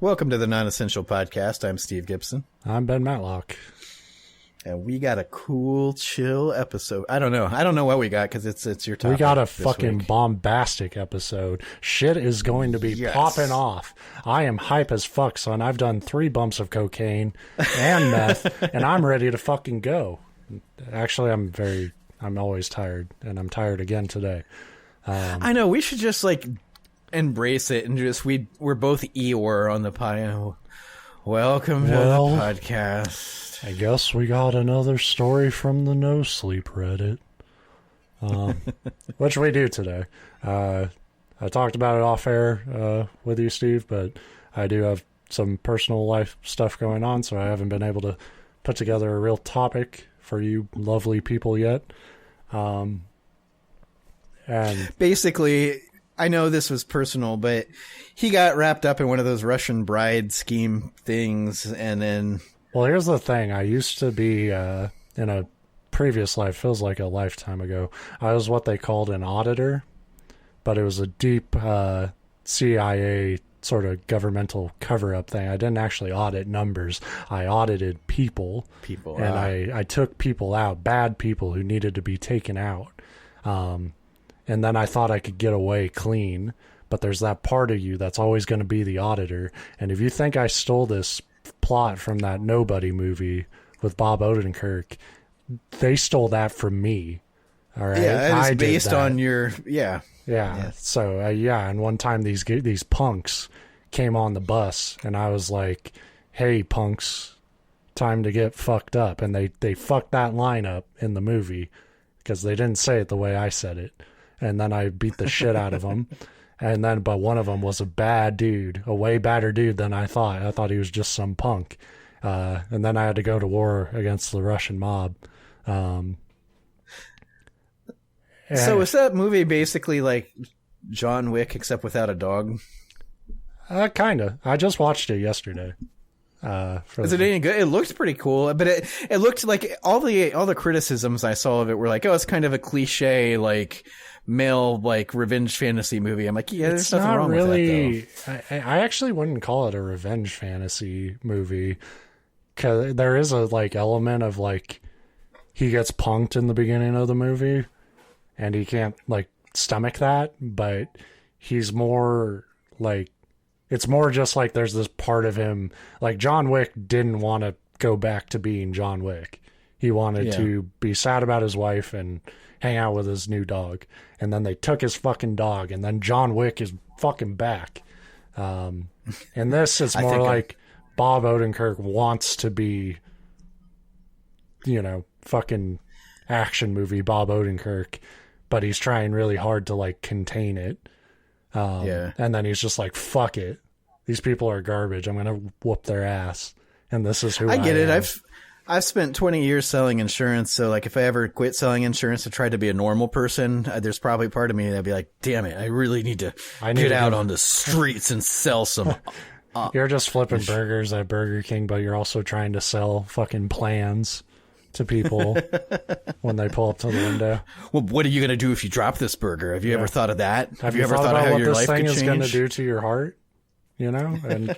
Welcome to the Non-Essential Podcast. I'm Steve Gibson. I'm Ben Matlock. And we got a cool, chill episode. I don't know what we got because it's your topic. We got a fucking bombastic episode. Shit is going to be popping off. I am hype as fuck, son. I've done 3 bumps of cocaine and meth, and I'm ready to fucking go. Actually, I'm always tired, and I'm tired again today. I know, we should just embrace it and just we're both Eeyore on the pie. Welcome to the podcast. I guess we got another story from the nosleep Reddit. Which we do today. I talked about it off air with you, Steve, but I do have some personal life stuff going on, so I haven't been able to put together a real topic for you lovely people yet. And basically, I know this was personal, but he got wrapped up in one of those Russian bride scheme things, and then... Well, here's the thing. I used to be, in a previous life, feels like a lifetime ago, I was what they called an auditor, but it was a deep CIA sort of governmental cover-up thing. I didn't actually audit numbers. I audited people. And I took people out, bad people who needed to be taken out. And then I thought I could get away clean, but there's that part of you that's always going to be the auditor. And if you think I stole this plot from that Nobody movie with Bob Odenkirk, they stole that from me. All right. Yeah, it's based on your, Yeah. So, and one time these punks came on the bus, and I was like, hey, punks, time to get fucked up. And they fucked that line up in the movie because they didn't say it the way I said it. And then I beat the shit out of them. But one of them was a bad dude, a way badder dude than I thought. I thought he was just some punk. And then I had to go to war against the Russian mob. So is that movie basically like John Wick except without a dog? Kinda. I just watched it yesterday. Is it any good? It looked pretty cool, but it looked like all the criticisms I saw of it were like, oh, it's kind of a cliche male revenge fantasy movie. I'm like, yeah, there's nothing wrong with that, though. I actually wouldn't call it a revenge fantasy movie, because there is a element of he gets punked in the beginning of the movie, and he can't stomach that, but he's more it's more just there's this part of him, John Wick didn't want to go back to being John Wick. He wanted to be sad about his wife and hang out with his new dog. And then they took his fucking dog, and then John Wick is fucking back. And this is more Bob Odenkirk wants to be, fucking action movie Bob Odenkirk, but he's trying really hard to contain it. And then he's just fuck it. These people are garbage. I'm going to whoop their ass. And this is who I get am. it. I've spent 20 years selling insurance. So if I ever quit selling insurance to try to be a normal person, there's probably part of me that'd be like, damn it, I really need to get out on the streets and sell some. You're just flipping burgers at Burger King, but you're also trying to sell fucking plans to people when they pull up to the window. Well, what are you going to do if you drop this burger? Have you ever thought of that? Have you ever thought about what this thing is going to do to your heart? And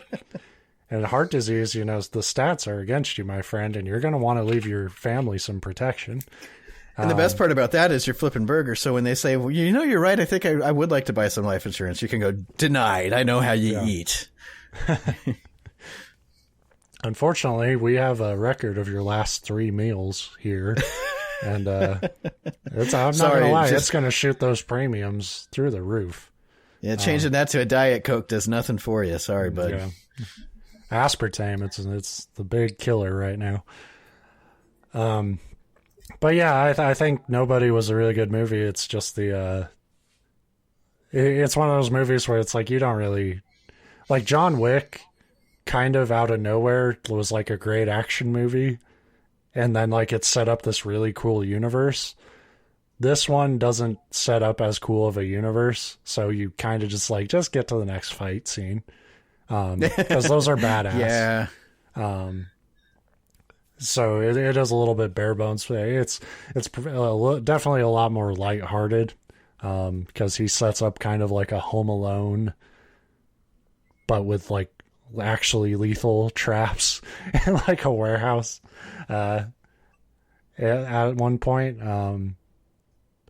heart disease, the stats are against you, my friend, and you're going to want to leave your family some protection. And the best part about that is you're flipping burgers. So when they say, well, you're right, I think I would like to buy some life insurance, you can go, denied. I know how you eat. Unfortunately, we have a record of your last 3 meals here. And I'm not going to lie, it's going to shoot those premiums through the roof. Yeah, changing that to a Diet Coke does nothing for you. Sorry, bud. Yeah. Aspartame, it's the big killer right now. But yeah, I think Nobody was a really good movie. It's just it's one of those movies where it's you don't really... John Wick, kind of out of nowhere, was a great action movie. And then it set up this really cool universe. This one doesn't set up as cool of a universe, so you kind of just just get to the next fight scene, because those are badass. Yeah. So it is a little bit bare bones. It's definitely a lot more lighthearted, because he sets up kind of like a Home Alone, but with actually lethal traps in like a warehouse at one point.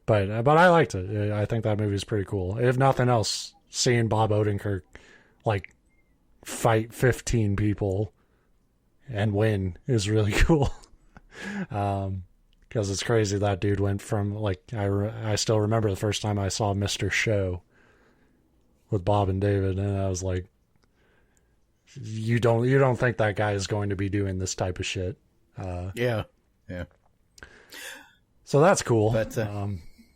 But I liked it. I think that movie is pretty cool. If nothing else, seeing Bob Odenkirk like fight 15 people and win is really cool. Because it's crazy that dude went from like I still remember the first time I saw Mr. Show with Bob and David, and I was like, you don't think that guy is going to be doing this type of shit? Yeah. So that's cool. But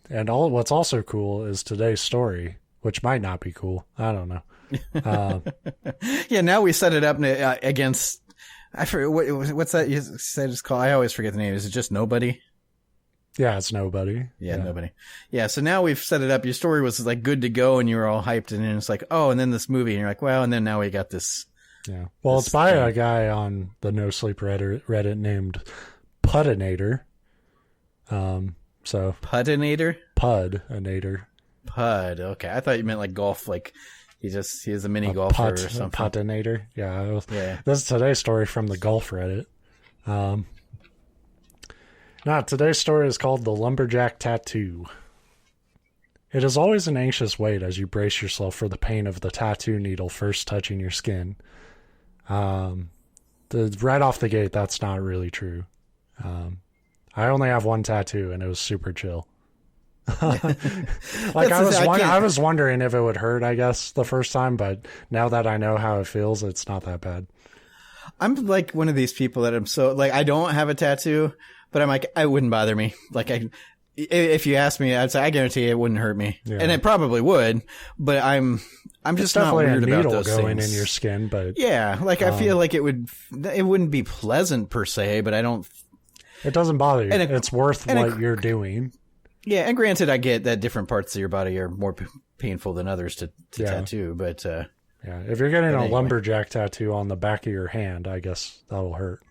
and what's also cool is today's story, which might not be cool. I don't know. Yeah, now we set it up against. I forget what's that you said it's called. I always forget the name. Is it just Nobody? Yeah, it's Nobody. Yeah, Nobody. Yeah, so now we've set it up. Your story was like good to go, and you were all hyped, and then it's like, oh, and then this movie, and you're like, well, and then now we got this. Yeah. Well, it's by a guy on the No Sleep Reddit named Pudenator. So Pudenator? Pudenator. Pud. Okay, I thought you meant like golf. Like he is a mini golfer or something. Pudenator. Yeah. Yeah. This is today's story from the golf Reddit. Now, today's story is called The Lumberjack Tattoo. It is always an anxious wait as you brace yourself for the pain of the tattoo needle first touching your skin. Right off the gate, that's not really true. I only have one tattoo, and it was super chill. Like I was wondering if it would hurt, I guess, the first time, but now that I know how it feels, it's not that bad. I'm like one of these people that I'm so like I don't have a tattoo, but I'm like it wouldn't bother me. Like if you asked me, I'd say I guarantee it wouldn't hurt me, and it probably would. But I'm just not weird about those going things. In your skin, but yeah, like I feel like it wouldn't be pleasant per se, but I don't. It doesn't bother you. And it's worth what you're doing. Yeah, and granted, I get that different parts of your body are more painful than others to tattoo, but yeah, if you're getting a lumberjack tattoo on the back of your hand, I guess that'll hurt.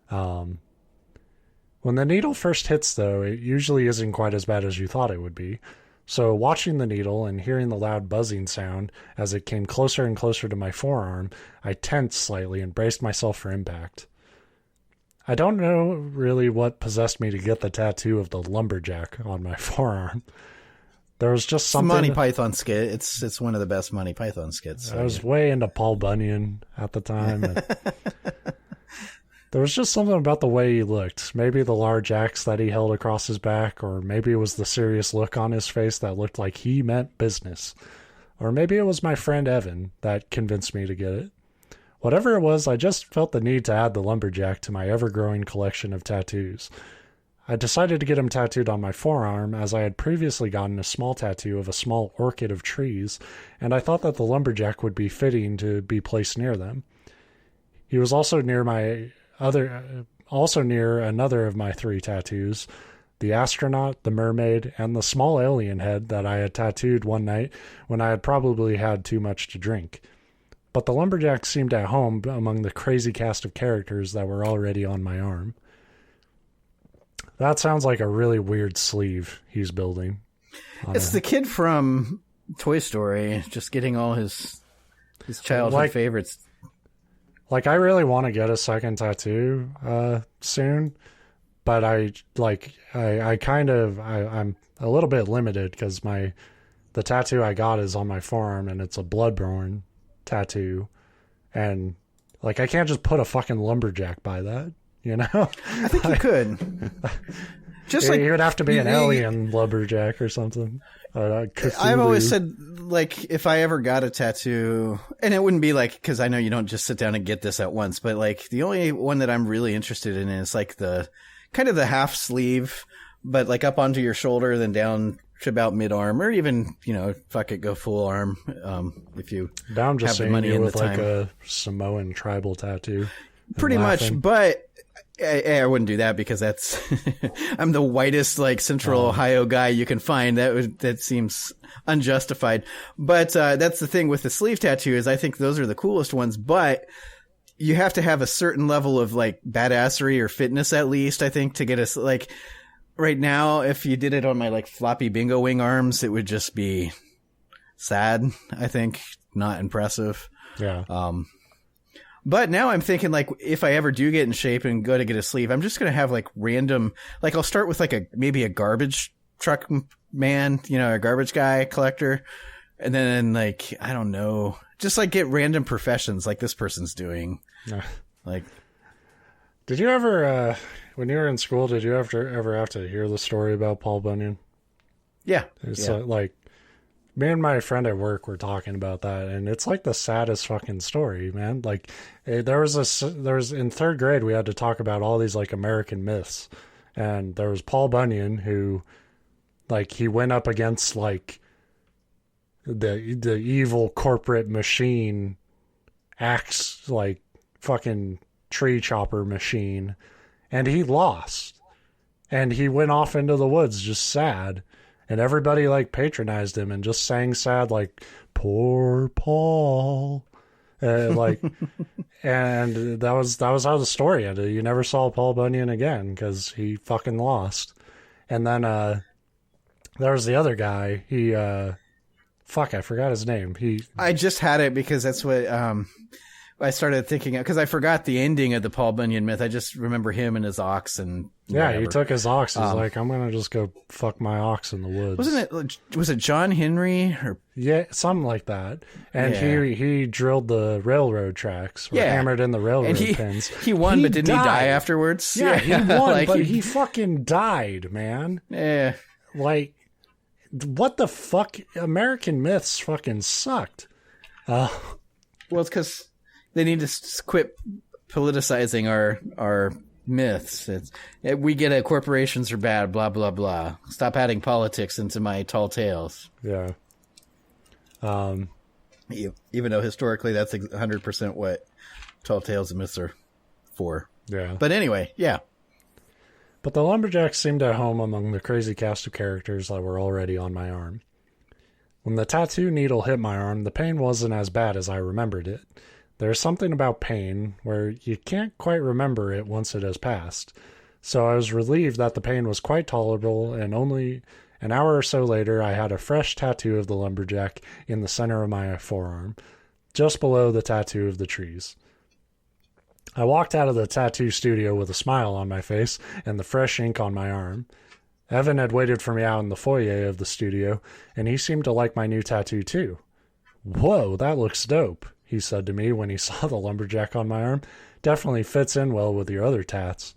When the needle first hits, though, it usually isn't quite as bad as you thought it would be. So watching the needle and hearing the loud buzzing sound as it came closer and closer to my forearm, I tensed slightly and braced myself for impact. I don't know really what possessed me to get the tattoo of the lumberjack on my forearm. There was just something. Monty Python skit. It's one of the best Monty Python skits. So I was way into Paul Bunyan at the time. There was just something about the way he looked. Maybe the large axe that he held across his back, or maybe it was the serious look on his face that looked like he meant business. Or maybe it was my friend Evan that convinced me to get it. Whatever it was, I just felt the need to add the lumberjack to my ever-growing collection of tattoos. I decided to get him tattooed on my forearm as I had previously gotten a small tattoo of a small orchid of trees, and I thought that the lumberjack would be fitting to be placed near them. He was also near another of my 3 tattoos, the astronaut, the mermaid, and the small alien head that I had tattooed one night when I had probably had too much to drink. But the lumberjack seemed at home among the crazy cast of characters that were already on my arm. That sounds like a really weird sleeve he's building. It's the kid from Toy Story, just getting all his childhood favorites. Like, I really want to get a second tattoo soon, but I'm a little bit limited because the tattoo I got is on my forearm and it's a bloodborne tattoo, and like I can't just put a fucking lumberjack by that, you know. I think you could. Just like you would have to be an alien lumberjack or something. I've always said, like, if I ever got a tattoo, and it wouldn't be like, because I know you don't just sit down and get this at once, but like the only one that I'm really interested in is like the kind of the half sleeve, but like up onto your shoulder, then down to about mid arm, or even, you know, fuck it, go full arm. If you I'm just have the money and with the time. Like a Samoan tribal tattoo. Pretty much, but I wouldn't do that because that's I'm the whitest like Central Ohio guy you can find. That seems unjustified. But that's the thing with the sleeve tattoo is I think those are the coolest ones. But you have to have a certain level of like badassery or fitness at least. I think to get us like right now, if you did it on my like floppy bingo wing arms, it would just be sad. I think not impressive. Yeah. But now I'm thinking, like, if I ever do get in shape and go to get a sleep, I'm just going to have, like, random, like, I'll start with, like, maybe a garbage truck man, you know, a garbage guy collector. And then, like, I don't know, just, like, get random professions like this person's doing. Like, did you ever, when you were in school, did you ever have to hear the story about Paul Bunyan? Yeah. It's like, me and my friend at work were talking about that, and it's like the saddest fucking story, man. Like, there was in third grade, we had to talk about all these, like, American myths. And there was Paul Bunyan, who, like, he went up against, like, the evil corporate machine axe, like, fucking tree chopper machine, and he lost. And he went off into the woods just sad. And everybody, like, patronized him and just sang sad, like, poor Paul. Like, and that was how the story ended. You never saw Paul Bunyan again because he fucking lost. And then there was the other guy. He, fuck, I forgot his name. I just had it because that's what I started thinking of, because I forgot the ending of the Paul Bunyan myth. I just remember him and his ox and whatever. He took his ox. He's like, I'm gonna just go fuck my ox in the woods. Was it John Henry or something like that? And he drilled the railroad tracks, or hammered in the railroad pins. He won, but didn't he die afterwards? Yeah, he won, like, but he fucking died, man. Yeah, like, what the fuck? American myths fucking sucked. Well, it's because they need to quit politicizing our myths. We get it, corporations are bad, blah, blah, blah. Stop adding politics into my tall tales. Yeah. Even though historically that's 100% what tall tales and myths are for. Yeah. But anyway, yeah. But the Lumberjacks seemed at home among the crazy cast of characters that were already on my arm. When the tattoo needle hit my arm, the pain wasn't as bad as I remembered it. There's something about pain where you can't quite remember it once it has passed. So I was relieved that the pain was quite tolerable, and only an hour or so later I had a fresh tattoo of the lumberjack in the center of my forearm, just below the tattoo of the trees. I walked out of the tattoo studio with a smile on my face and the fresh ink on my arm. Evan had waited for me out in the foyer of the studio, and he seemed to like my new tattoo too. "Whoa, that looks dope," he said to me when he saw the lumberjack on my arm. "Definitely fits in well with your other tats."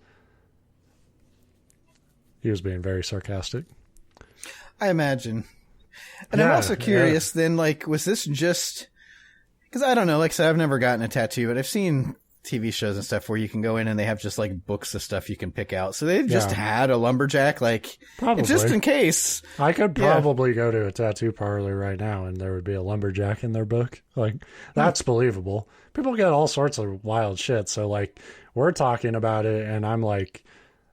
He was being very sarcastic. I imagine. And I'm also curious then, like, was this just... Because I don't know, like I said, I've never gotten a tattoo, but I've seen TV shows and stuff where you can go in and they have just, like, books of stuff you can pick out. So they just had a lumberjack, like, just in case. I could probably go to a tattoo parlor right now and there would be a lumberjack in their book. Like, that's believable. People get all sorts of wild shit. So, like, we're talking about it and I'm like,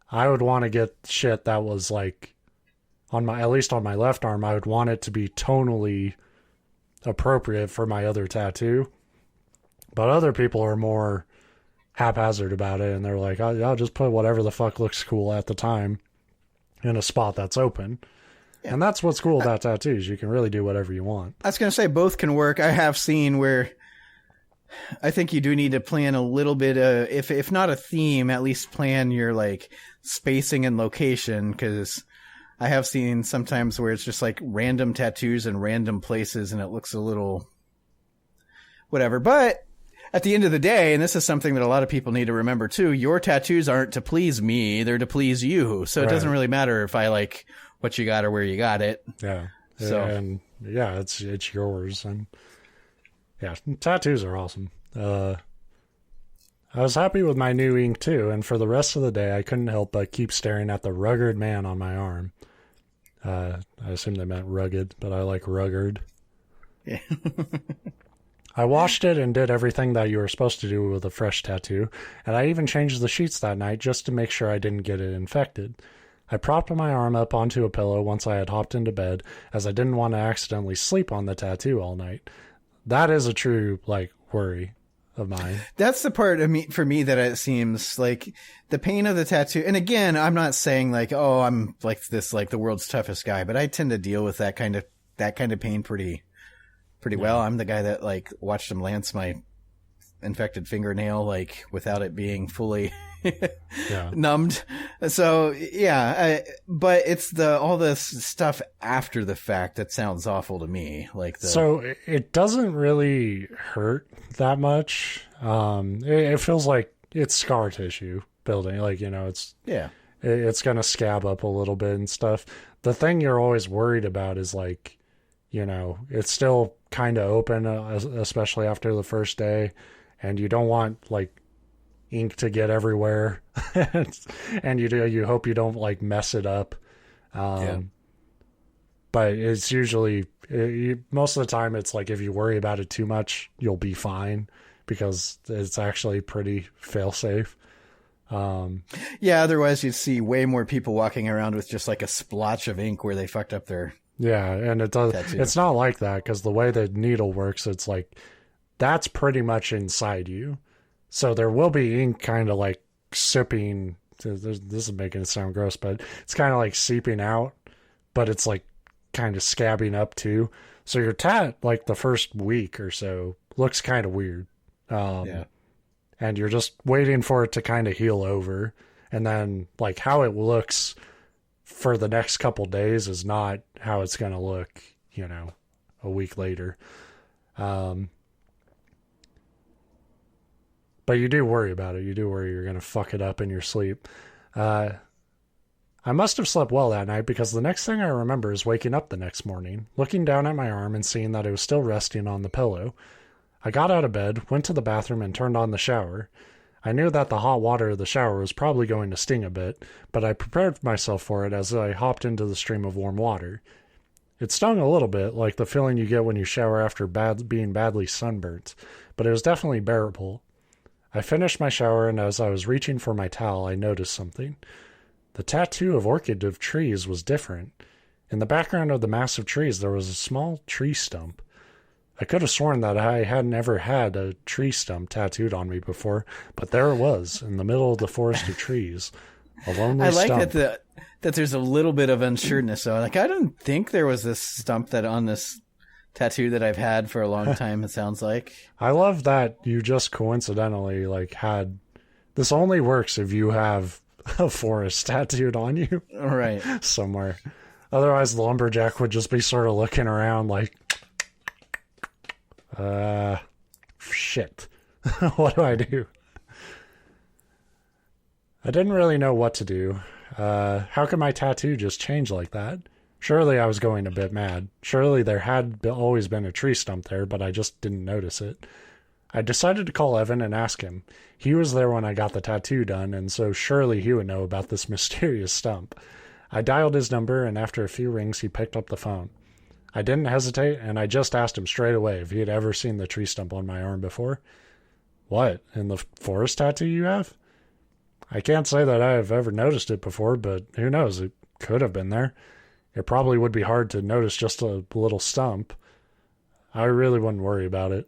I would want to get shit that was, like, at least on my left arm, I would want it to be tonally appropriate for my other tattoo. But other people are more haphazard about it, and they're like, I'll just put whatever the fuck looks cool at the time in a spot that's open. Yeah. And that's what's cool about tattoos. You can really do whatever you want. I was going to say both can work. I have seen where I think you do need to plan a little bit of, if not a theme, at least plan your, like, spacing and location, because I have seen sometimes where it's just like random tattoos in random places and it looks a little whatever. But at the end of the day, and this is something that a lot of people need to remember too, your tattoos aren't to please me, they're to please you. So it doesn't really matter if I like what you got or where you got it. Yeah. So, and yeah, it's yours. And yeah, tattoos are awesome. I was happy with my new ink too, and for the rest of the day, I couldn't help but keep staring at the rugged man on my arm. I assume they meant rugged, but I like rugged. Yeah. I washed it and did everything that you were supposed to do with a fresh tattoo, and I even changed the sheets that night just to make sure I didn't get it infected. I propped my arm up onto a pillow once I had hopped into bed, as I didn't want to accidentally sleep on the tattoo all night. That is a true, like, worry of mine. That's the part of me, for me, that it seems like the pain of the tattoo. And again, I'm not saying like, oh, I'm like this, like the world's toughest guy, but I tend to deal with that kind of pain pretty well. I'm the guy that like watched him lance my infected fingernail, like without it being fully Yeah. numbed. So yeah, but it's all this stuff after the fact that sounds awful to me. Like So it doesn't really hurt that much. It feels like it's scar tissue building. Like, it's going to scab up a little bit and stuff. The thing you're always worried about is like, it's still kind of open, especially after the first day, and you don't want like ink to get everywhere, and you hope you don't like mess it up. But it's usually most of the time it's like if you worry about it too much, you'll be fine because it's actually pretty fail safe. Otherwise you'd see way more people walking around with just like a splotch of ink where they fucked up their and it does tattoo. It's not like that because the way the needle works, it's like that's pretty much inside you, so there will be ink kind of like sipping. This is making it sound gross, but it's kind of like seeping out, but it's like kind of scabbing up too, so your tat like the first week or so looks kind of weird. And you're just waiting for it to kind of heal over. And then like how it looks for the next couple days is not how it's going to look, a week later. But you do worry about it. You do worry you're going to fuck it up in your sleep. I must have slept well that night because the next thing I remember is waking up the next morning, looking down at my arm and seeing that it was still resting on the pillow. I got out of bed, went to the bathroom, and turned on the shower. I knew that the hot water of the shower was probably going to sting a bit, but I prepared myself for it as I hopped into the stream of warm water. It stung a little bit, like the feeling you get when you shower after being badly sunburnt, but it was definitely bearable. I finished my shower, and as I was reaching for my towel, I noticed something. The tattoo of orchid of trees was different. In the background of the massive trees, there was a small tree stump. I could have sworn that I hadn't ever had a tree stump tattooed on me before, but there it was, in the middle of the forest of trees. A lonely stump. I like that there's a little bit of unsureness, though. Like, I didn't think there was this stump that on this tattoo that I've had for a long time, it sounds like. I love that you just coincidentally, like, had... This only works if you have a forest tattooed on you. Right. Somewhere. Otherwise, the lumberjack would just be sort of looking around like... shit. What do I do? I didn't really know what to do. How could my tattoo just change like that? Surely I was going a bit mad. Surely there had always been a tree stump there, but I just didn't notice it. I decided to call Evan and ask him. He was there when I got the tattoo done, and so surely he would know about this mysterious stump. I dialed his number, and after a few rings, he picked up the phone. I didn't hesitate, and I just asked him straight away if he had ever seen the tree stump on my arm before. What, in the forest tattoo you have? I can't say that I have ever noticed it before, but who knows, it could have been there. It probably would be hard to notice just a little stump. I really wouldn't worry about it.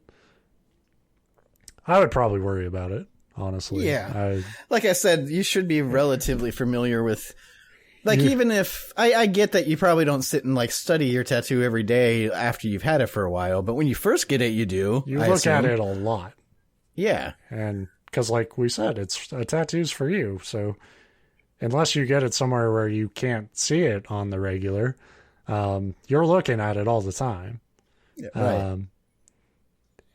I would probably worry about it, honestly. Yeah. Like I said, you should be relatively familiar with... Like, even if I get that you probably don't sit and like study your tattoo every day after you've had it for a while, but when you first get it, you do. You look at it a lot. Yeah. And because like we said, it's a tattoo's for you. So unless you get it somewhere where you can't see it on the regular, you're looking at it all the time. Yeah, right.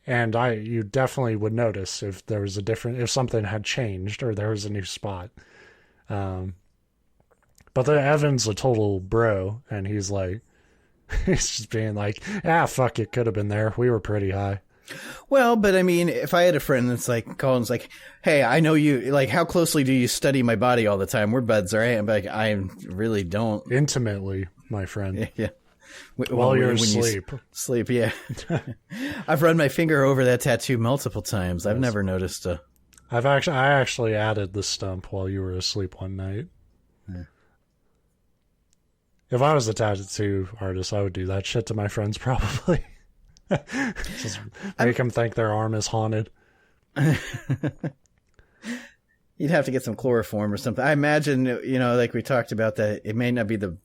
And you definitely would notice if there was if something had changed or there was a new spot. But then Evan's a total bro, and he's like, he's just being like, fuck, it could have been there. We were pretty high. Well, but I mean, if I had a friend that's like, Colin's like, hey, I know you, like, how closely do you study my body all the time? We're buds, right? I'm like, I really don't. Intimately, my friend. Yeah. While you're asleep. Sleep, yeah. I've run my finger over that tattoo multiple times. I've never noticed I actually added the stump while you were asleep one night. Yeah. If I was a tattoo artist, I would do that shit to my friends probably. Just make them think their arm is haunted. You'd have to get some chloroform or something. I imagine, like we talked about, that it may not be the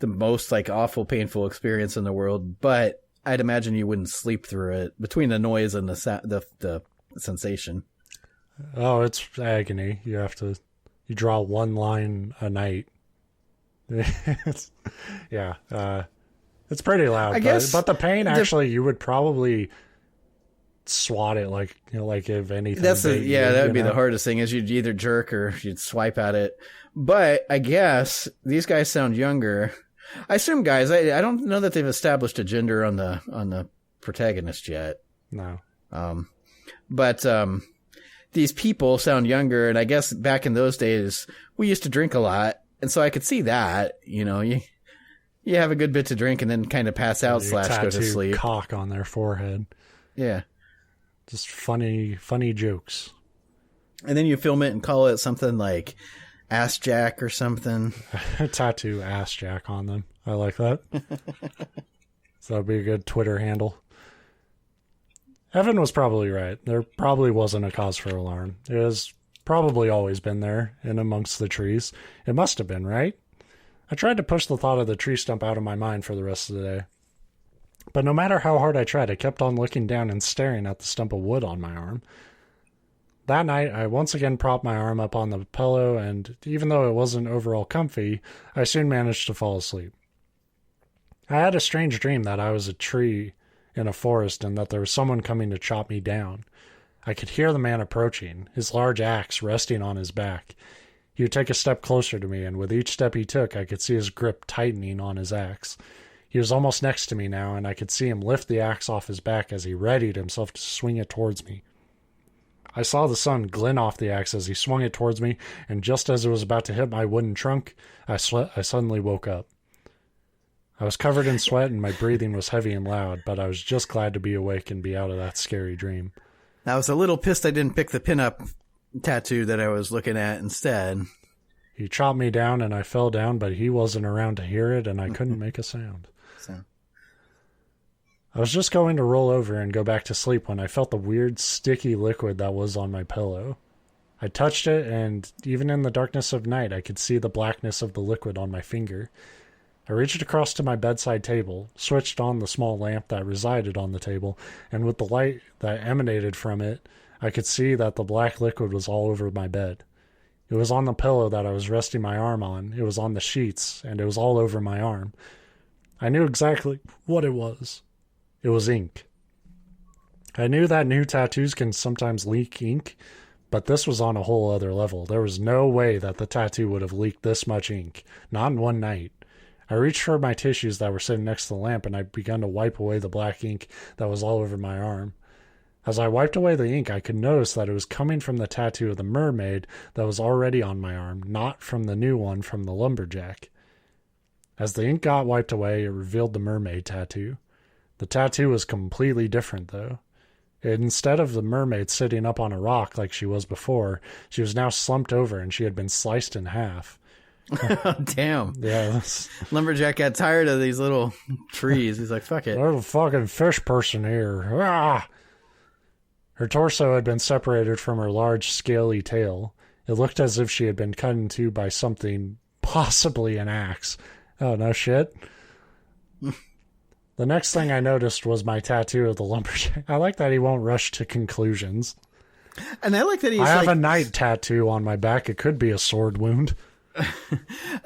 most like awful, painful experience in the world, but I'd imagine you wouldn't sleep through it between the noise and the sensation. Oh, it's agony. You draw one line a night. It's pretty loud. I guess, but the pain actually, you would probably swat it like if anything. That would be the hardest thing is you'd either jerk or you'd swipe at it. But I guess these guys sound younger. I assume guys. I don't know that they've established a gender on the protagonist yet. No. But these people sound younger, and I guess back in those days we used to drink a lot, and so I could see that. You have a good bit to drink and then kind of pass out / go to sleep. Cock on their forehead. Yeah. Just funny jokes. And then you film it and call it something like Ass Jack or something. Tattoo Ass Jack on them. I like that. So that'd be a good Twitter handle. Evan was probably right. There probably wasn't a cause for alarm. It has probably always been there in amongst the trees. It must have been, right? I tried to push the thought of the tree stump out of my mind for the rest of the day. But no matter how hard I tried, I kept on looking down and staring at the stump of wood on my arm. That night, I once again propped my arm up on the pillow, and even though it wasn't overall comfy, I soon managed to fall asleep. I had a strange dream that I was a tree in a forest and that there was someone coming to chop me down. I could hear the man approaching, his large axe resting on his back. He would take a step closer to me, and with each step he took, I could see his grip tightening on his axe. He was almost next to me now, and I could see him lift the axe off his back as he readied himself to swing it towards me. I saw the sun glint off the axe as he swung it towards me, and just as it was about to hit my wooden trunk, I suddenly woke up. I was covered in sweat, and my breathing was heavy and loud, but I was just glad to be awake and be out of that scary dream. I was a little pissed I didn't pick the pinup tattoo that I was looking at instead. He chopped me down, and I fell down, but he wasn't around to hear it, and I couldn't make a sound. I was just going to roll over and go back to sleep when I felt the weird, sticky liquid that was on my pillow. I touched it, and even in the darkness of night, I could see the blackness of the liquid on my finger. I reached across to my bedside table, switched on the small lamp that resided on the table, and with the light that emanated from it, I could see that the black liquid was all over my bed. It was on the pillow that I was resting my arm on, it was on the sheets, and it was all over my arm. I knew exactly what it was. It was ink. I knew that new tattoos can sometimes leak ink, but this was on a whole other level. There was no way that the tattoo would have leaked this much ink, not in one night. I reached for my tissues that were sitting next to the lamp, and I began to wipe away the black ink that was all over my arm. As I wiped away the ink, I could notice that it was coming from the tattoo of the mermaid that was already on my arm, not from the new one from the lumberjack. As the ink got wiped away, it revealed the mermaid tattoo. The tattoo was completely different, though. Instead of the mermaid sitting up on a rock like she was before, she was now slumped over and she had been sliced in half. Damn. Yeah. Lumberjack got tired of these little trees. He's like, fuck it. There's a fucking fish person here. Ah! Her torso had been separated from her large, scaly tail. It looked as if she had been cut in two by something, possibly an axe. Oh, no shit. The next thing I noticed was my tattoo of the lumberjack. I like that he won't rush to conclusions. And I like that he's I have a knight tattoo on my back. It could be a sword wound.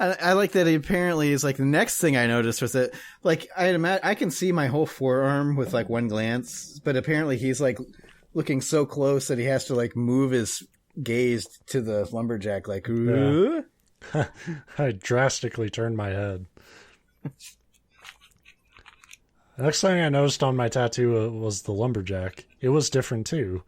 I like that he apparently is like, the next thing I noticed was that, like, I can see my whole forearm with like one glance, but apparently he's like looking so close that he has to like move his gaze to the lumberjack, like, yeah. I drastically turned my head. The next thing I noticed on my tattoo was the lumberjack. It was different too.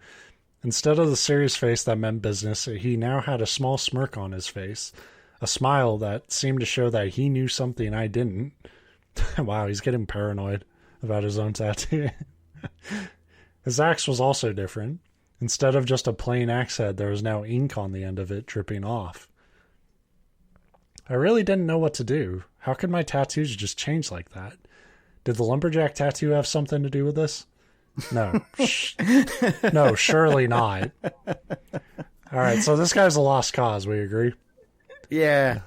Instead of the serious face that meant business, he now had a small smirk on his face. A smile that seemed to show that he knew something I didn't. Wow, he's getting paranoid about his own tattoo. His axe was also different. Instead of just a plain axe head, there was now ink on the end of it dripping off. I really didn't know what to do. How could my tattoos just change like that? Did the lumberjack tattoo have something to do with this? No. No, surely not. All right, so this guy's a lost cause, we agree? Yeah.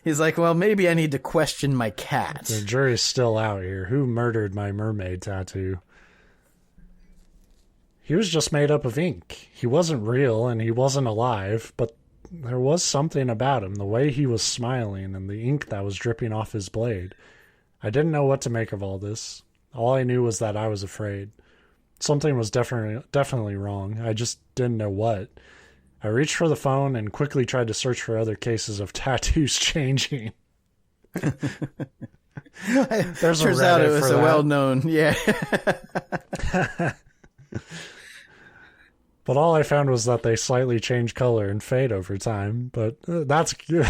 He's like, well, maybe I need to question my cat. The jury's still out here. Who murdered my mermaid tattoo? He was just made up of ink. He wasn't real and he wasn't alive, but there was something about him, the way he was smiling and the ink that was dripping off his blade. I didn't know what to make of all this. All I knew was that I was afraid. Something was definitely wrong. I just didn't know what. I reached for the phone and quickly tried to search for other cases of tattoos changing. There's Turns out it was a well-known, yeah. But all I found was that they slightly change color and fade over time. But that's good.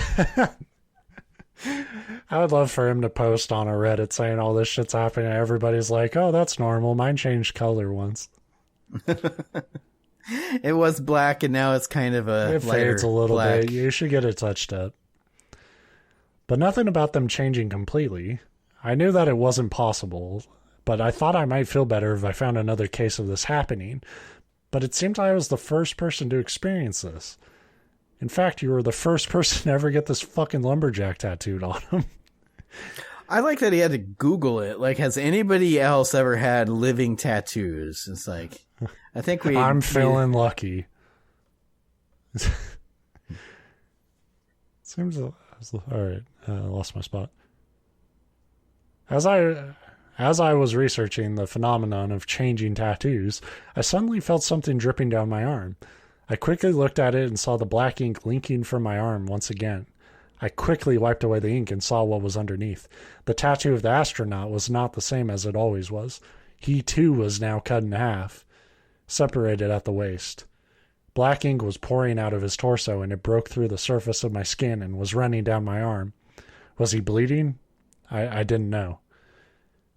I would love for him to post on a Reddit saying all this shit's happening and everybody's like, oh, that's normal. Mine changed color once. It was black and now it's kind of it fades a little bit. You should get it touched up. But nothing about them changing completely. I knew that it wasn't possible, but I thought I might feel better if I found another case of this happening. But it seemed I was the first person to experience this. In fact, you were the first person to ever get this fucking lumberjack tattooed on him. I like that he had to Google it. Like, has anybody else ever had living tattoos? It's like, I think I'm feeling lucky. Seems all right. I lost my spot. As I was researching the phenomenon of changing tattoos, I suddenly felt something dripping down my arm. I quickly looked at it and saw the black ink leaking from my arm once again. I quickly wiped away the ink and saw what was underneath. The tattoo of the astronaut was not the same as it always was. He too was now cut in half, separated at the waist. Black ink was pouring out of his torso and it broke through the surface of my skin and was running down my arm. Was he bleeding? I didn't know.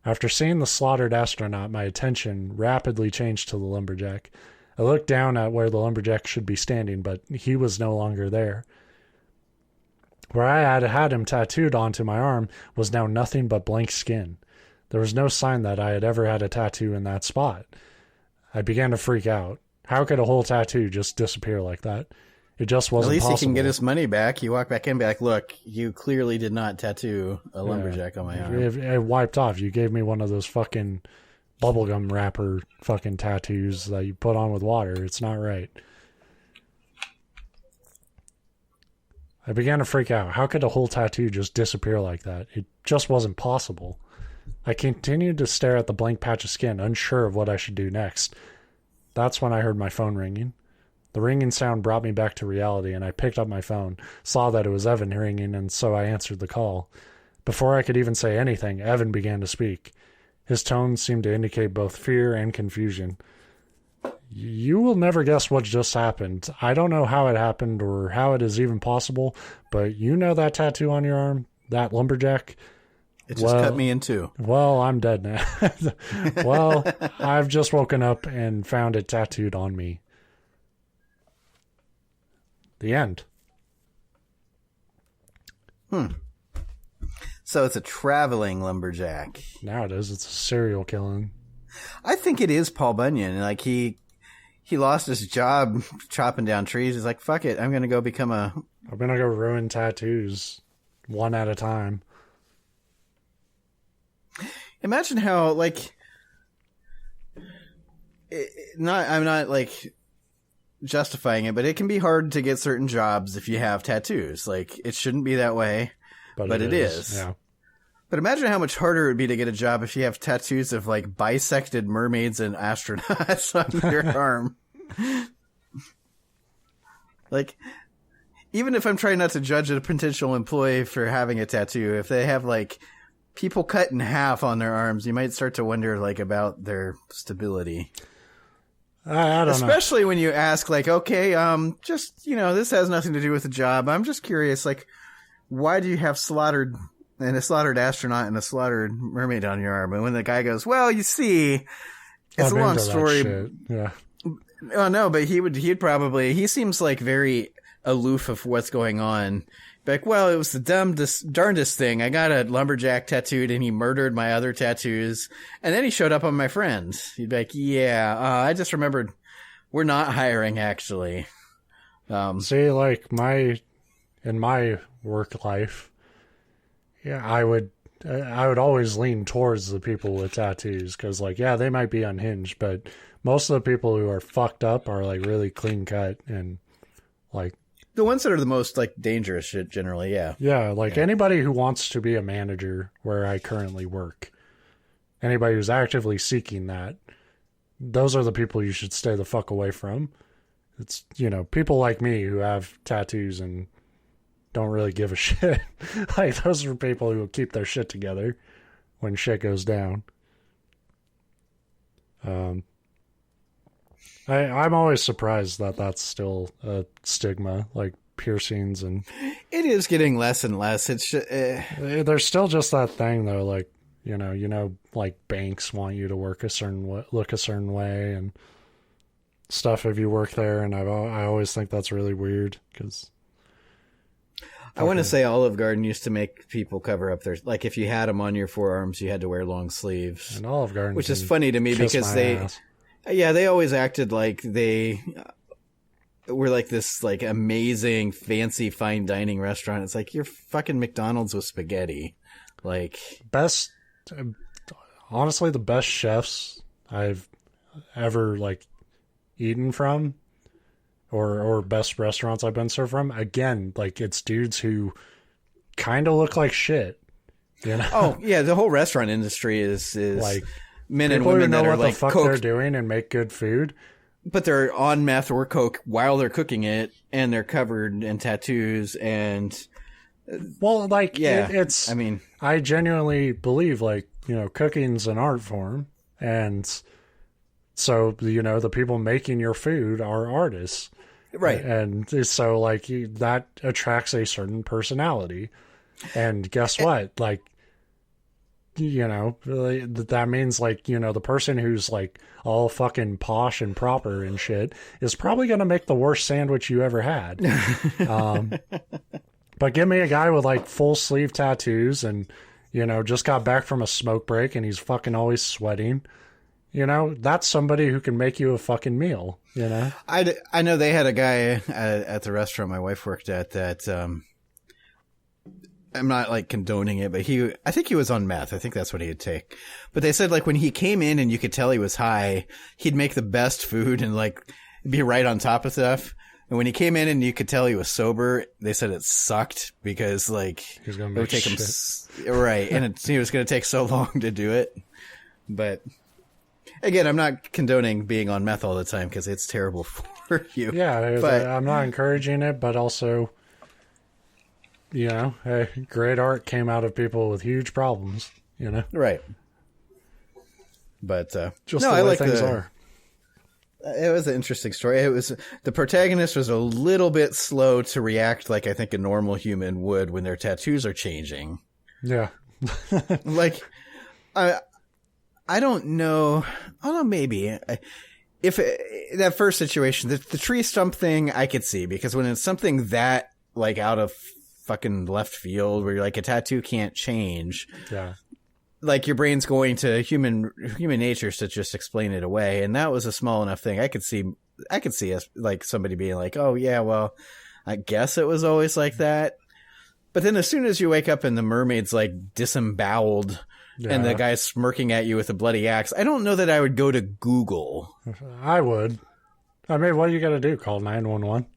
After seeing the slaughtered astronaut, my attention rapidly changed to the lumberjack. I looked down at where the lumberjack should be standing, but he was no longer there. Where I had him tattooed onto my arm was now nothing but blank skin. There was no sign that I had ever had a tattoo in that spot. I began to freak out. How could a whole tattoo just disappear like that? It just wasn't possible. At least he can get his money back. You walk back in and be like, look, you clearly did not tattoo a lumberjack on my arm. It wiped off. You gave me one of those fucking bubblegum wrapper fucking tattoos that you put on with water. It's not right. I began to freak out. How could a whole tattoo just disappear like that? It just wasn't possible. I continued to stare at the blank patch of skin, unsure of what I should do next. That's when I heard my phone ringing. The ringing sound brought me back to reality, and I picked up my phone, saw that it was Evan ringing, and so I answered the call. Before I could even say anything, Evan began to speak. His tone seemed to indicate both fear and confusion. You will never guess what just happened. I don't know how it happened or how it is even possible, but you know that tattoo on your arm? That lumberjack? It just cut me in two. Well, I'm dead now. Well, I've just woken up and found it tattooed on me. The end. So it's a traveling lumberjack. Now it is. It's a serial killing. I think it is Paul Bunyan. Like he lost his job chopping down trees. He's like, fuck it. I'm going to go ruin tattoos one at a time. Imagine how, like, I'm not like justifying it, but it can be hard to get certain jobs if you have tattoos. Like, it shouldn't be that way, but it is. Yeah. But imagine how much harder it would be to get a job if you have tattoos of, like, bisected mermaids and astronauts on your arm. Like, even if I'm trying not to judge a potential employee for having a tattoo, if they have, like, people cut in half on their arms, you might start to wonder, like, about their stability. I don't know. Especially when you ask, like, okay, just, this has nothing to do with the job. I'm just curious, like, why do you have a slaughtered astronaut and a slaughtered mermaid on your arm? And when the guy goes, well, you see, it's a long story. Yeah. Oh, no, but he seems like very aloof of what's going on. Like, well, it was the darndest thing. I got a lumberjack tattooed and he murdered my other tattoos. And then he showed up on my friend. He'd be like, yeah, I just remembered we're not hiring, actually. See, like in my work life, yeah, I would always lean towards the people with tattoos because, like, yeah, they might be unhinged, but most of the people who are fucked up are like really clean cut and like the ones that are the most like dangerous shit generally. Yeah. Yeah. Like anybody who wants to be a manager where I currently work, anybody who's actively seeking that, those are the people you should stay the fuck away from. It's, you know, people like me who have tattoos and don't really give a shit. Like, those are people who will keep their shit together when shit goes down. I'm always surprised that that's still a stigma, like piercings and... It is getting less and less. It's There's still just that thing, though, like, you know, like banks want you to work a certain way, look a certain way and stuff if you work there, and I always think that's really weird because I want to say Olive Garden used to make people cover up their, like, if you had them on your forearms, you had to wear long sleeves. And Olive Garden, which is funny to me because they always acted like they were like this like amazing fancy fine dining restaurant. It's like you're fucking McDonald's with spaghetti. Like honestly, the best chefs I've ever like eaten from, or best restaurants I've been served from. Again, like it's dudes who kind of look like shit. You know? Oh yeah, the whole restaurant industry is like men and women that are what like the fuck they're doing and make good food. But they're on meth or coke while they're cooking it, and they're covered in tattoos and. Well, like, yeah, it's, I mean, I genuinely believe, like, you know, cooking's an art form. And so, you know, the people making your food are artists. Right. And so, like, that attracts a certain personality. And guess what? Like, you know, that means, like, you know, the person who's, like, all fucking posh and proper and shit is probably going to make the worst sandwich you ever had. But give me a guy with like full sleeve tattoos and, you know, just got back from a smoke break and he's fucking always sweating. You know, that's somebody who can make you a fucking meal, you know? I know they had a guy at the restaurant my wife worked at that, I'm not like condoning it, but I think he was on meth. I think that's what he'd take. But they said like when he came in and you could tell he was high, he'd make the best food and like be right on top of stuff. And when he came in and you could tell he was sober, they said it sucked because like it would take him right, and it was going to take so long to do it. But again, I'm not condoning being on meth all the time because it's terrible for you. Yeah, but I'm not encouraging it, but also, you know, hey, great art came out of people with huge problems. You know, right? But just the way things are. It was an interesting story. It was the protagonist was a little bit slow to react, like I think a normal human would when their tattoos are changing. Yeah, like I don't know. Oh, maybe if that first situation, the tree stump thing, I could see because when it's something that like out of fucking left field where you're like a tattoo can't change. Yeah. Like your brain's going to human nature to just explain it away, and that was a small enough thing. I could see us like somebody being like, "Oh yeah, well, I guess it was always like that." But then as soon as you wake up and the mermaid's like disemboweled, and the guy's smirking at you with a bloody axe, I don't know that I would go to Google. I would. I mean, what are you gonna do? Call 911?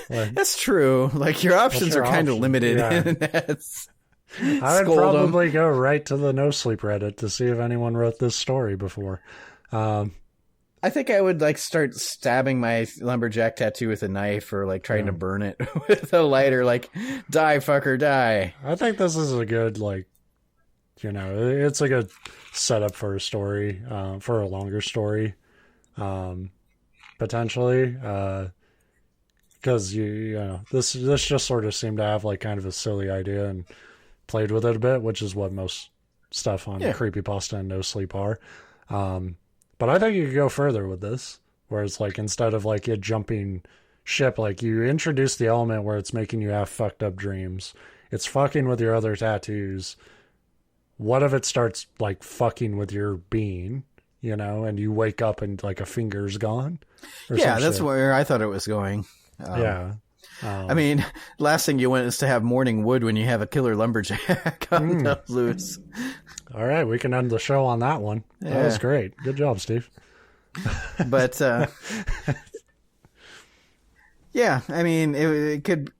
Like, that's true. Like your options are kind of limited. Yeah. I would probably go right to the No Sleep Reddit to see if anyone wrote this story before. I think I would like start stabbing my lumberjack tattoo with a knife or like trying to burn it with a lighter, like die fucker die. I think this is a good, like, you know, it's a good setup for a story, for a longer story, potentially, because you know, this just sort of seemed to have like kind of a silly idea and played with it a bit, which is what most stuff on Creepypasta and No Sleep are. But I think you could go further with this, where it's like instead of like it jumping ship, like you introduce the element where it's making you have fucked up dreams. It's fucking with your other tattoos. What if it starts like fucking with your being, you know, and you wake up and like a finger's gone? Yeah, that's where I thought it was going. Yeah. I mean, last thing you want is to have morning wood when you have a killer lumberjack on the loose. All right, we can end the show on that one. That was great. Good job, Steve. But yeah, I mean, it could,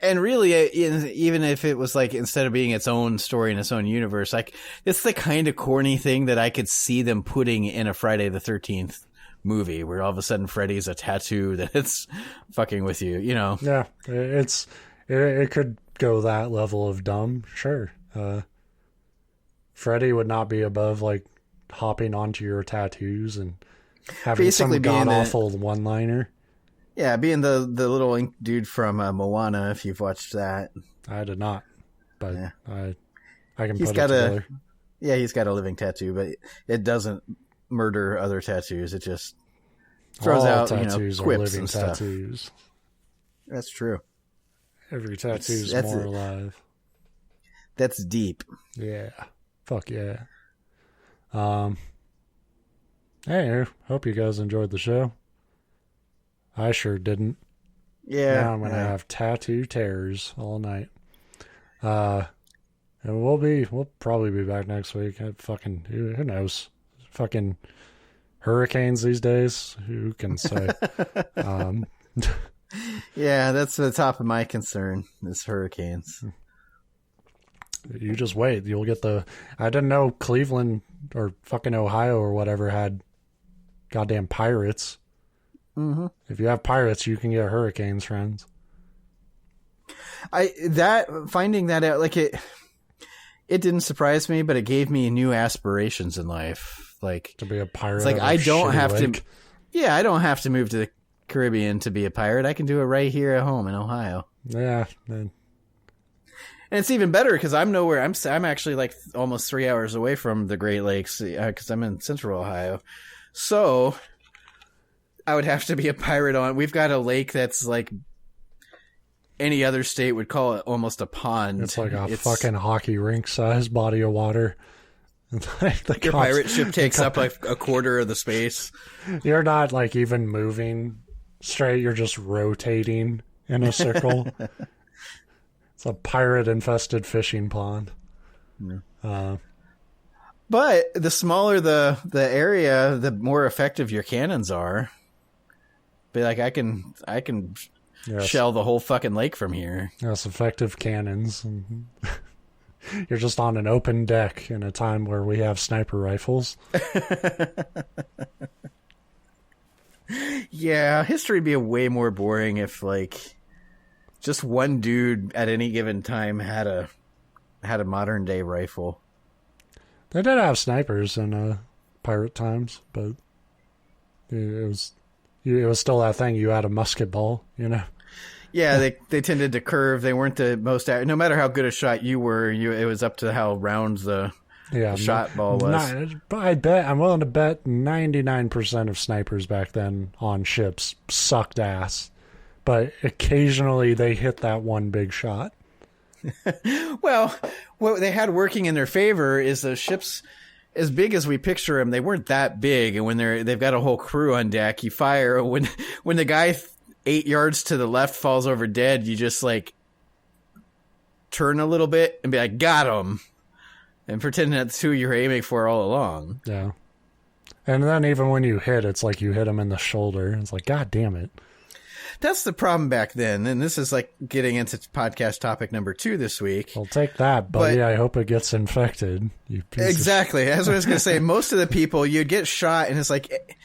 and really, even if it was like instead of being its own story in its own universe, like it's the kind of corny thing that I could see them putting in a Friday the 13th movie, where all of a sudden Freddy's a tattoo that's fucking with you, you know? Yeah, it could go that level of dumb, sure. Freddy would not be above like hopping onto your tattoos and having Basically some god awful one liner. Yeah, being the little ink dude from Moana, if you've watched that. I did not, but yeah. I can He's put got it together. Yeah, he's got a living tattoo, but it doesn't murder other tattoos. It just throws All out tattoos are quips living and stuff. tattoos. That's true. Every tattoo's more alive. That's deep. Yeah. Fuck yeah. Hey, hope you guys enjoyed the show. I sure didn't. Yeah. Now I'm gonna have tattoo terrors all night. And we'll probably be back next week. Who knows? Fucking hurricanes these days. Who can say? Yeah, that's the top of my concern is hurricanes. You just wait. You'll get I didn't know Cleveland or fucking Ohio or whatever had goddamn pirates. Mm-hmm. If you have pirates, you can get hurricanes, friends. Finding that out, like it didn't surprise me, but it gave me new aspirations in life. Like to be a pirate. It's like I don't have to. Yeah, I don't have to move to the Caribbean to be a pirate. I can do it right here at home in Ohio. Yeah, man. And it's even better because I'm nowhere. I'm actually like almost 3 hours away from the Great Lakes because I'm in Central Ohio. So I would have to be a pirate on. We've got a lake that's like any other state would call it almost a pond. It's like a fucking hockey rink sized body of water. Like your pirate ship takes up like a quarter of the space. You're not like even moving straight. You're just rotating in a circle. It's a pirate-infested fishing pond. Yeah. But the smaller the area, the more effective your cannons are. Be like, I can shell the whole fucking lake from here. Yes, effective cannons. You're just on an open deck in a time where we have sniper rifles. Yeah, history would be way more boring if like just one dude at any given time had a modern day rifle. They did have snipers in pirate times, but it was still that thing. You had a musket ball, you know. Yeah, they tended to curve. They weren't the most. No matter how good a shot you were, it was up to how round the shot ball was. I'm willing to bet 99% of snipers back then on ships sucked ass, but occasionally they hit that one big shot. Well, what they had working in their favor is the ships, as big as we picture them, they weren't that big. And when they've got a whole crew on deck, you fire when the guy 8 yards to the left falls over dead, you just like turn a little bit and be like, got him, and pretend that's who you're aiming for all along. Yeah. And then even when you hit, it's like you hit him in the shoulder. It's like, God damn it. That's the problem back then. And this is like getting into podcast topic number 2 this week. I'll take that, buddy. I hope it gets infected. You piece exactly. That's what I was going to say. Most of the people, you'd get shot and it's like,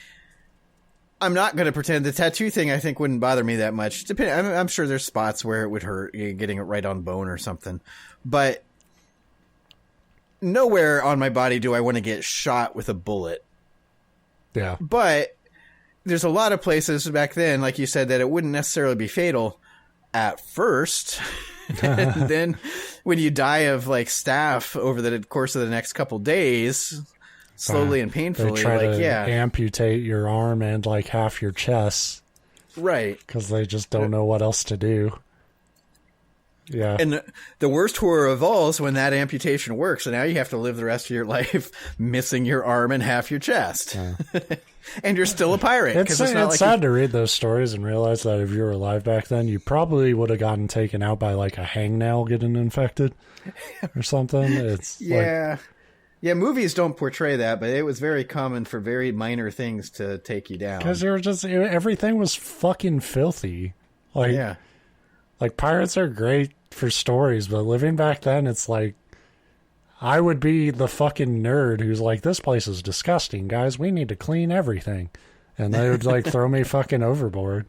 I'm not going to pretend the tattoo thing I think wouldn't bother me that much. I'm sure there's spots where it would hurt, getting it right on bone or something. But nowhere on my body do I want to get shot with a bullet. Yeah. But there's a lot of places back then, like you said, that it wouldn't necessarily be fatal at first. And then when you die of like staph over the course of the next couple days, slowly and painfully, they try to amputate your arm and like half your chest. Right. Because they just don't know what else to do. Yeah. And the worst horror of all is when that amputation works, and now you have to live the rest of your life missing your arm and half your chest. And you're still a pirate. It's sad to read those stories and realize that if you were alive back then, you probably would have gotten taken out by like a hangnail getting infected or something. It's yeah. Yeah, movies don't portray that, but it was very common for very minor things to take you down. Because everything was fucking filthy. Like, yeah. Like, pirates are great for stories, but living back then, it's like, I would be the fucking nerd who's like, this place is disgusting, guys. We need to clean everything. And they would, like, throw me fucking overboard.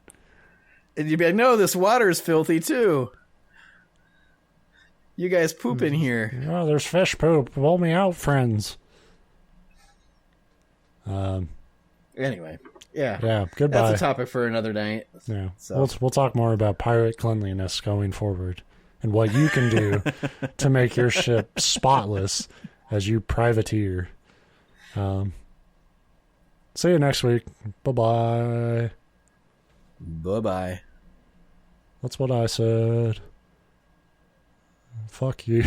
And you'd be like, no, this water's filthy, too. You guys poop in here. Oh, there's fish poop. Roll me out, friends. Anyway, yeah. Yeah, goodbye. That's a topic for another night. Yeah, so. we'll talk more about pirate cleanliness going forward and what you can do to make your ship spotless as you privateer. See you next week. Bye-bye. Bye-bye. That's what I said. Fuck you.